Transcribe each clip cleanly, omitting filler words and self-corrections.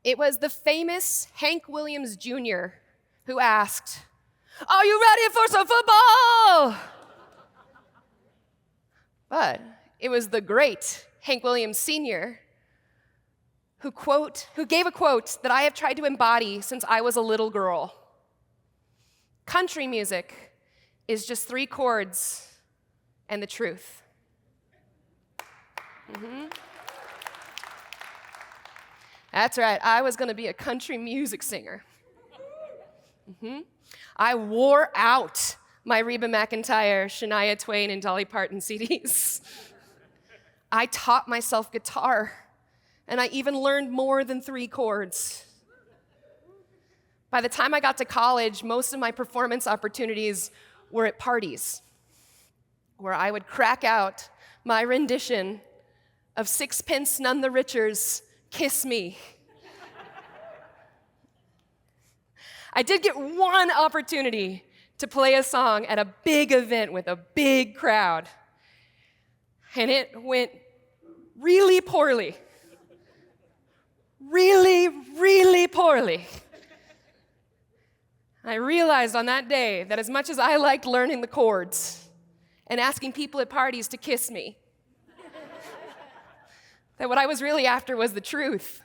It was the famous Hank Williams Jr. who asked, "Are you ready for some football?" But it was the great Hank Williams Sr. who gave a quote that I have tried to embody since I was a little girl. Country music is just 3 chords and the truth. That's right, I was gonna be a country music singer. I wore out my Reba McEntire, Shania Twain, and Dolly Parton CDs. I taught myself guitar, and I even learned more than 3 chords. By the time I got to college, most of my performance opportunities were at parties, where I would crack out my rendition of Sixpence None the Richer's Kiss Me. I did get one opportunity to play a song at a big event with a big crowd, and it went really poorly. Really, really poorly. I realized on that day that as much as I liked learning the chords and asking people at parties to kiss me, that what I was really after was the truth.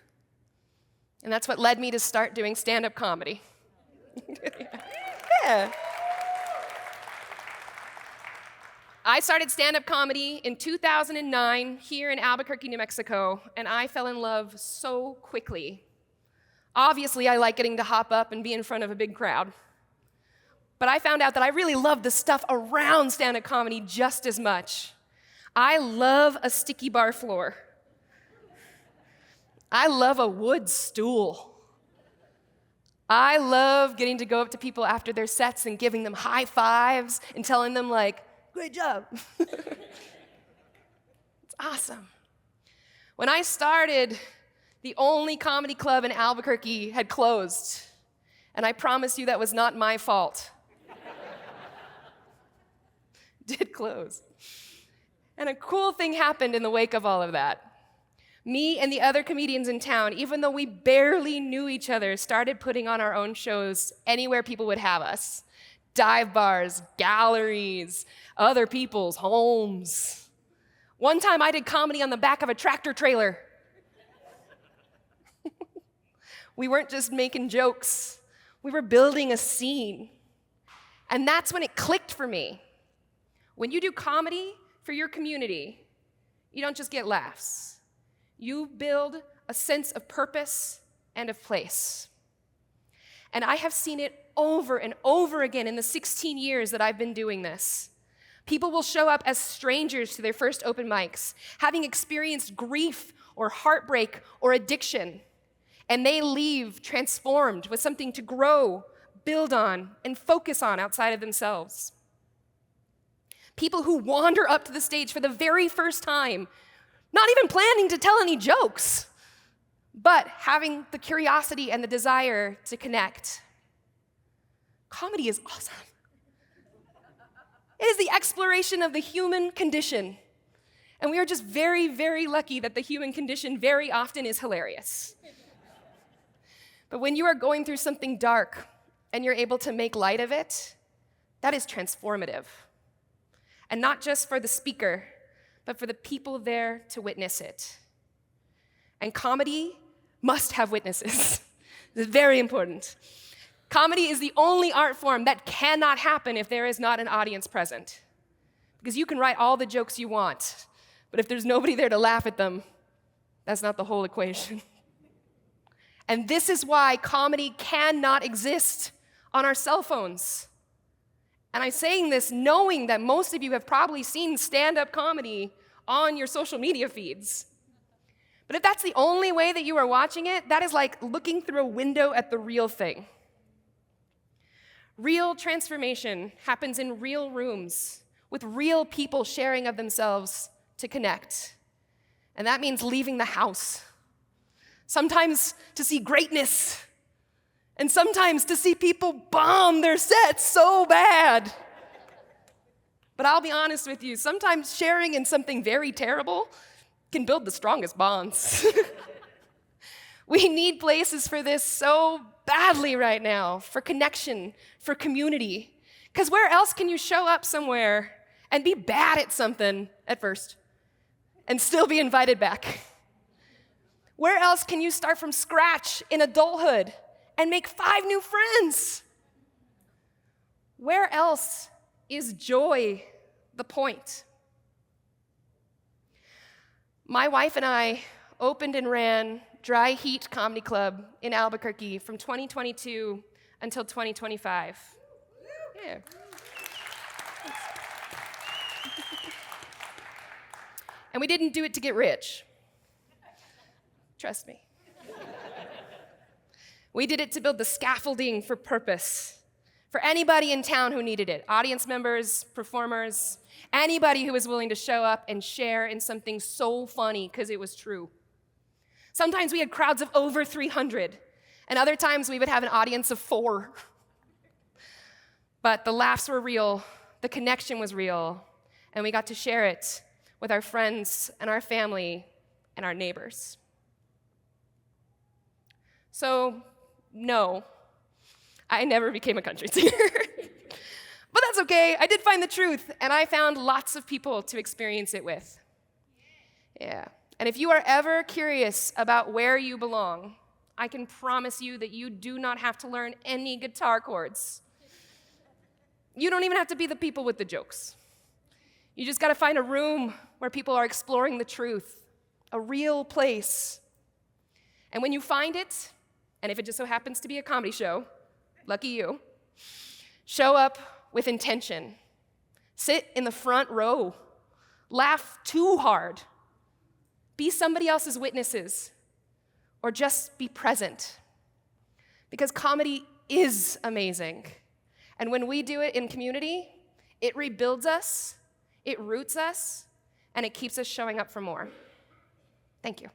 And that's what led me to start doing stand-up comedy. Yeah. I started stand-up comedy in 2009 here in Albuquerque, New Mexico, and I fell in love so quickly. Obviously, I like getting to hop up and be in front of a big crowd. But I found out that I really love the stuff around stand-up comedy just as much. I love a sticky bar floor. I love a wood stool. I love getting to go up to people after their sets and giving them high fives and telling them, like, "Great job." It's awesome. When I started, the only comedy club in Albuquerque had closed, and I promise you that was not my fault. It did close. And a cool thing happened in the wake of all of that. Me and the other comedians in town, even though we barely knew each other, started putting on our own shows anywhere people would have us. Dive bars, galleries, other people's homes. One time I did comedy on the back of a tractor trailer. We weren't just making jokes, we were building a scene. And that's when it clicked for me. When you do comedy for your community, you don't just get laughs. You build a sense of purpose and of place. And I have seen it over and over again in the 16 years that I've been doing this. People will show up as strangers to their first open mics, having experienced grief or heartbreak or addiction, and they leave transformed with something to grow, build on, and focus on outside of themselves. People who wander up to the stage for the very first time, not even planning to tell any jokes, but having the curiosity and the desire to connect. Comedy is awesome. It is the exploration of the human condition. And we are just very, very lucky that the human condition very often is hilarious. But when you are going through something dark and you're able to make light of it, that is transformative. And not just for the speaker, but for the people there to witness it. And comedy must have witnesses. This is very important. Comedy is the only art form that cannot happen if there is not an audience present. Because you can write all the jokes you want, but if there's nobody there to laugh at them, that's not the whole equation. And this is why comedy cannot exist on our cell phones. And I'm saying this knowing that most of you have probably seen stand-up comedy on your social media feeds. But if that's the only way that you are watching it, that is like looking through a window at the real thing. Real transformation happens in real rooms with real people sharing of themselves to connect. And that means leaving the house. Sometimes to see greatness, and sometimes to see people bomb their sets so bad. But I'll be honest with you, sometimes sharing in something very terrible can build the strongest bonds. We need places for this so badly right now, for connection, for community. Because where else can you show up somewhere and be bad at something at first and still be invited back? Where else can you start from scratch in adulthood and make 5 new friends? Where else is joy the point? My wife and I opened and ran Dry Heat Comedy Club in Albuquerque from 2022 until 2025. Yeah. And we didn't do it to get rich. Trust me. We did it to build the scaffolding for purpose, for anybody in town who needed it, audience members, performers, anybody who was willing to show up and share in something so funny because it was true. Sometimes we had crowds of over 300, and other times we would have an audience of 4. But the laughs were real, the connection was real, and we got to share it with our friends and our family and our neighbors. So, no, I never became a country singer. But that's okay. I did find the truth, and I found lots of people to experience it with. Yeah. And if you are ever curious about where you belong, I can promise you that you do not have to learn any guitar chords. You don't even have to be the people with the jokes. You just got to find a room where people are exploring the truth, a real place. And when you find it, and if it just so happens to be a comedy show, lucky you, show up with intention. Sit in the front row. Laugh too hard. Be somebody else's witnesses, or just be present. Because comedy is amazing. And when we do it in community, it rebuilds us, it roots us, and it keeps us showing up for more. Thank you.